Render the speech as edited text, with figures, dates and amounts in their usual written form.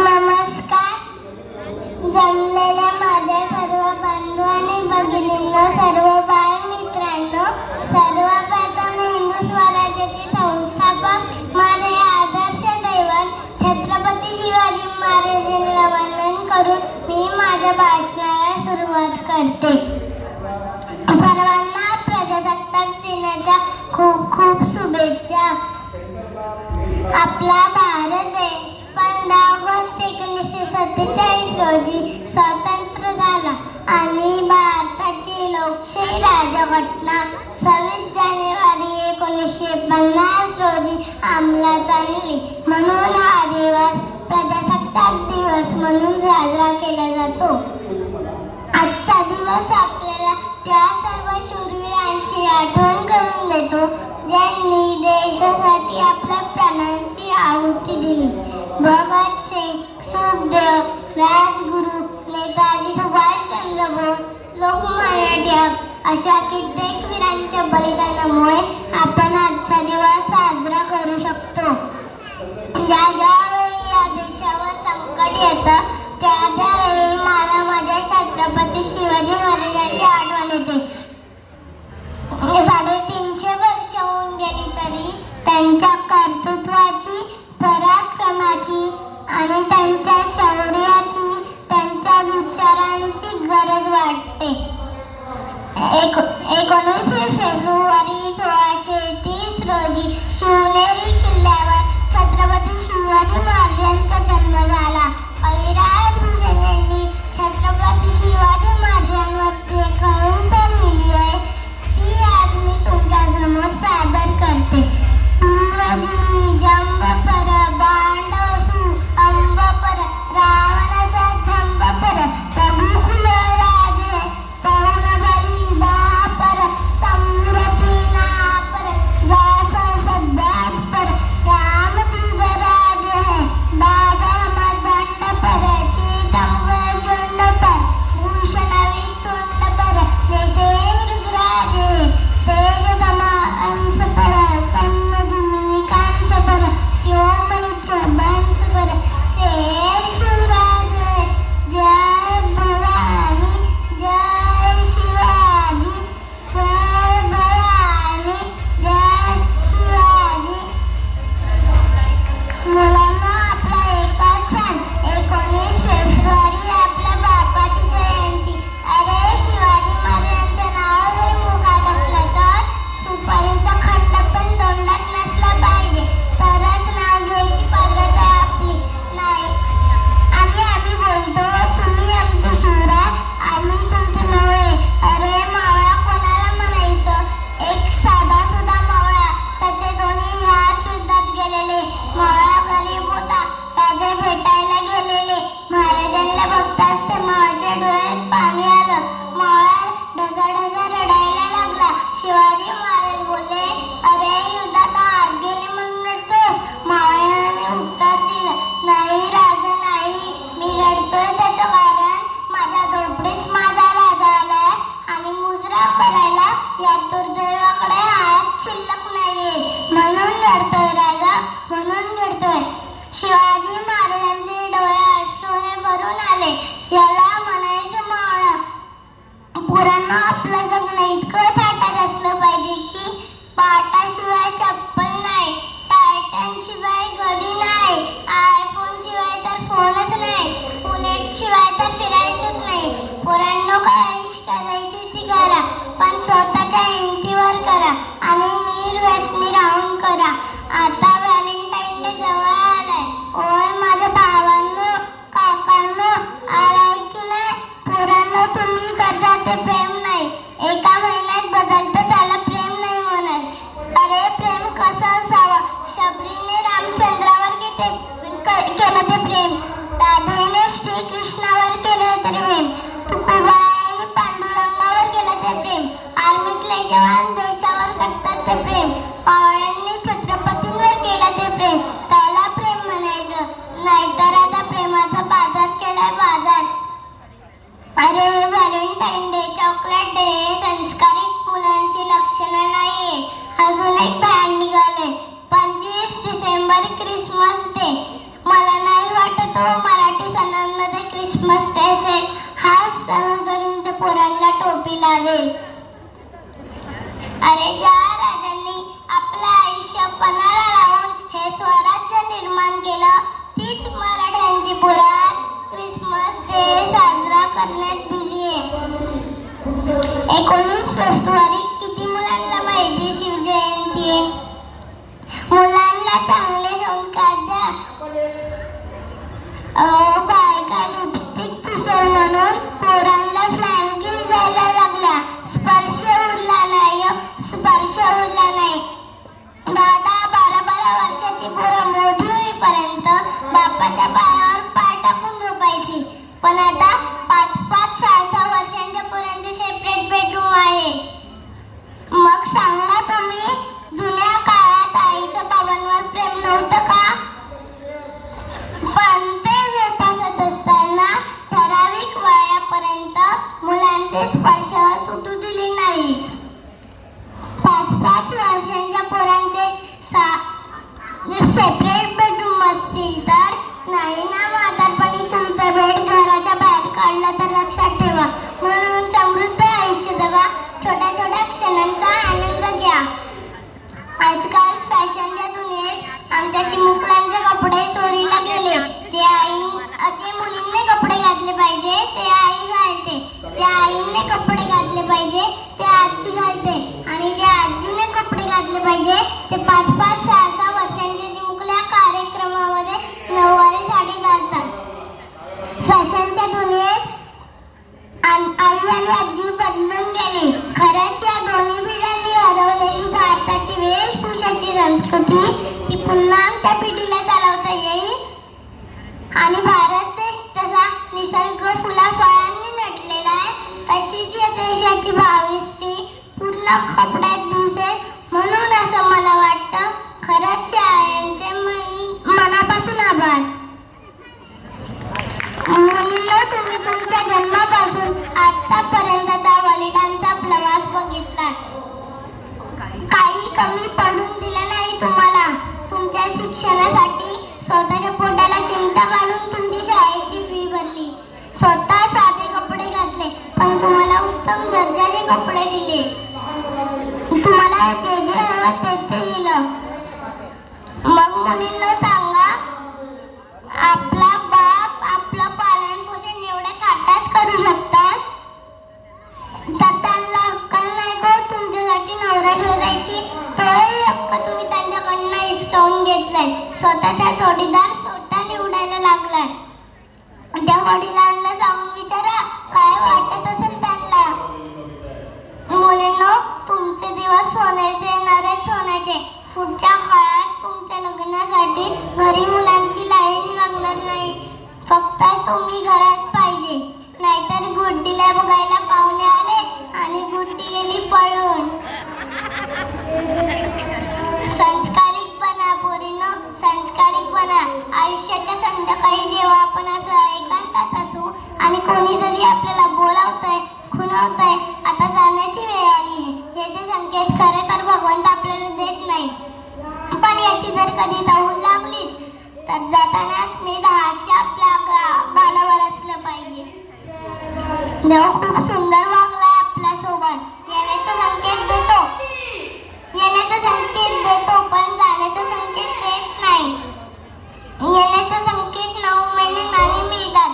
नमस्कार. जमलेल्या माझ्या सर्व बंधू आणि भगिनींनो, सर्व बालमित्रांनो, सर्वप्रथम हिंदू स्वराज्याचे संस्थापक माझे आदर्श दैवत छत्रपती शिवाजी महाराजांना वंदन करून मी माझ्या भाषणाला सुरुवात करते. सर्वांना प्रजासत्ताक दिनाच्या खूप खूप शुभेच्छा. आपला भारत देश 15 ऑगस्ट 1947 रोजी स्वतंत्र झाला आणि भारताची लोकशाही राज्यघटना 26 जानेवारी 1950 रोजी अंमलात आणली. म्हणून हा दिवस प्रजासत्ताक दिवस म्हणून साजरा केला जातो. आजचा दिवस आपल्याला त्या सर्व शूरवीरांची आठवण करून देतो ज्यांनी देशासाठी आपल्या प्राणांची आहुती दिली. भगतसिंग, सुखदेव, राजगुरू, नेताजी सुभाषचंद्र बोस, लोकमान्य टिळक अशा कित्येक वीरांच्या बलिदानामुळे आपण आजचा दिवस साजरा करू शकतो. ज्यावेळी या देशावर संकट येतं त्यावेळी मला माझ्या छत्रपती शिवाजी महाराजांची आठवण येते. 350 वर्ष होऊन गेली तरी त्यांच्या कर्तृत्वाची, पराक्रमाची आणि त्यांच्या शौर्याची, त्यांच्या विचारांची गरज वाटते. 19 फेब्रुवारी 1630 रोजी शिवनेरी किल्ल्यावर छत्रपती शिवाजी महाराजांचा जन्म झाला. कविराज भूषण यांनी छत्रपती शिवाजी महाराजांवरती एक कविता लिहिली आहे, ती आज मी तुमच्यासमोर सादर करते. जंबपर बांडसू अंबपर रावणाचा धंबपर प्रभुकुल राजे पवन बली बापर समृती नापर जासा सद्दाट पर रामदूत राजे है दादा मदंड पर चीतंबर गुंड पर भूषण वितुंड पर जैसे मृगराजे तेज दमा अंश पर कन्मजुमी कांस पर चोमनिच बंस पर शेर शिवराज जय भवानी जय शिवाजी जय भवानी जय शिवाजी. मुलांना आपला एकच सण 19 फेब्रुवारी आपल्या बापाची जयंती. अरे शिवाजी महाराजांचं नाव जरी मुखात असलं तर सुपारीचा खंड पण तोंडात नसला पाहिजे तरच नाव घ्यायची पद्धत आहे आपली. नाही आणि आम्ही बोलतो तुम्ही आमचे शिवराय, आम्ही तुमचे नवळे. अरे मावळा कोणाला म्हणायचं? एक साधा सुद्धा मावळा, त्याचे दोन्ही हात युद्धात गेलेले. मावळा गरीब होता, राजे भेटायला गेलेले. महाराजांना बघताच ते मावळ्याच्या डोळ्यात पाणी आलं. मावळा ढसाढसा रडायला लागला. शिवाजी महाराज बोलले, अरे युद्धात हात गेले म्हणून रडतोस? मावळ्याने उत्तर दिलं, नाही राजा नाही, मी रडतोय त्याचं कारण माझ्या झोपडीत माझा राजा आलाय आणि मुजरा करायला या दुर्दैवाकडे हात शिल्लक नाहीये म्हणून रडतोय राजा, म्हणून रडतोय. शिवाजी महाराजांचे डोळे अश्रूने भरून आले. याला म्हणायचं मावळा. पोरांना आपलं जगणं इतकं थाटात असलं पाहिजे की पाटाशिवाय चप्पल नाही, टायटन शिवाय घडी नाही, आयफोन शिवाय तर फोनच नाही, बुलेट शिवाय तर फिरायचंच नाही. पोरांनो काय इश करायची ती करा, पण स्वतःच्या हिमतीवर करा आणि निर्व्यसनी राहून करा. आता व्हॅलेंटाईन डे जवळ आलाय. ओय माझ्या भावांनो, काकांनो, आलाय की नाही? पोरांनो तुम्ही करता ते प्रेम नाही. एका महिन्यात बदलतं त्याला प्रेम नाही म्हणत. अरे प्रेम कसं असावं? शबरीने रामचंद्रावर केलं ते प्रेम, राधेने श्रीकृष्णावर केलं ते प्रेम, तुकोबाईने पांडुरंगावर केलं ते प्रेम, आर्मीतले जवान देशावर करतात ते प्रेम, पावळ्यांनी छत्रपतींवर केलं ते प्रेम. त्याला प्रेम म्हणायचं, नाहीतर आता प्रेमाचा बाजार केलाय बाजार. अरे व्हॅलेंटाईन डे, चॉकलेट डे हे संस्कारिक मुलांची लक्षणं नाहीये. अजून एक बँड निघाले, 25 डिसेंबर क्रिसमस डे. करण्यात बिझी आहे. 19 फेब्रुवारी किती मुलांना माहिती शिवजयंती आहे? मुलांना चांगले संस्कार द्या. बायका लिपस्टिक पुसल म्हणून पोरांना फ्लॅंकिस द्यायला लागल्या. स्पर्श उरला नाही. 10-12 वर्षाची पोरं मोठी होईपर्यंत बापाच्या पायावर पाय टाकून झोपायची. पण आता 5-5, 6-6 वर्षांच्या पोरांचे सेपरेट बेडरूम आहे. मग सांगा तुम्ही, जुन्या काळात आईचं बाबांवर प्रेम नव्हतं का? पण ते झोपासत असताना ठराविक वयापर्यंत मुलांचे स्पर्श तुटू दिले नाहीत. 5-5 वर्षांच्या पोरांचे सेपरेट बेडरूम असतील तर नाही ना. म्हातारपणी तुमचा बेड घराच्या बाहेर काढला तर लक्षात ठेवा. म्हणून समृद्ध आयुष्य जगा. छोट्या छोट्या क्षणांचा आनंद घ्या. आजकाल फॅशनच्या दुनियेत आमच्या चिमुकल्यांचे कपडे चोरीला गेले. जे मुलींनी कपडे घातले पाहिजे ते आई घालते. त्या आईने कपडे घातले पाहिजे ते आजी घालते. आणि जे आजीने कपडे घातले पाहिजे ते 5-5, 6-6 वर्षांच्या चिमुकल्या कार्यक्रमामध्ये नऊवारी साडी घालतात. फॅशनच्या दुनियेत आई आणि आजी बदलून गेली. खरंच या दोन्ही पिढ्यांनी हरवलेली भारताची वेशभूषाची संस्कृती ती पुन्हा आमच्या पिढीला चालवता येईल. आणि भारत देश जसा निसर्ग फुलाफळांनी नटलेला आहे तशीच या देशाची भाविष्टी पूर्ण कपड्यात दिसेल. म्हणून असं मला वाटतं. खरंच या आयांचे मनापासून आभार. मुलींनो, तुम्ही तुमच्या जन्मापासून आतापर्यंतचा वडिलांचा प्रवास बघितला. काही कमी पडून दिलं नाही तुम्हाला. तुमच्या शिक्षणासाठी स्वतःच्या पोटाला चिमटा काढून तुमची शाळेची फी भरली. स्वतः साधे कपडे घातले पण तुम्हाला उत्तम दर्जाचे कपडे दिले. तुम्हाला जे जे हवं ते दिलं. मग मुलींना सांगा, आपला बाप आपलं पालन पोषण एवढ्या थाटात करू शकतात तर त्यांना अक्कल नाही गो तुमच्यासाठी नवरा शोधायची. तोही हक्क तुम्ही त्यांच्याकडनं हिसकावून घेतलाय. स्वतःचा जोडीदार स्वतः निवडायला लागलाय. त्या वडिलांना जाऊन विचारा काय वाटत असेल त्यांना. मुलींनो, तुमचे दिवस सोन्याचे येणार आहेत, सोन्याचे. पुढच्या काळात तुमच्या लग्नासाठी घरी मुलांची लाईन लागणार नाही. फक्त तुम्ही घरात पाहिजे. नाहीतर गुड्डीला बघायला पाहुणे आले आणि गुड्डी गेली पळून. संस्कारिक बना पोरीनो, संस्कारिक बना. आयुष्याच्या संध्याकाळी जेव्हा आपण असं एकांतात असू आणि कोणीतरी आपल्याला बोलावतंय, खुणवतंय, आता जाण्याची वेळ आली आहे, हे जे संकेत खरे तर भगवंत आपल्याला देत नाही. पण याची जर कधी तहूल लागलीच तर जाताना स्मित हास्य आपल्या गालावर असलं पाहिजे. देव खूप सुंदर वागलाय आपल्या सोबत. येण्याचा संकेत देतो पण जाण्याचा संकेत देत नाही. येण्याचा संकेत 9 महिने नाही मिळतात.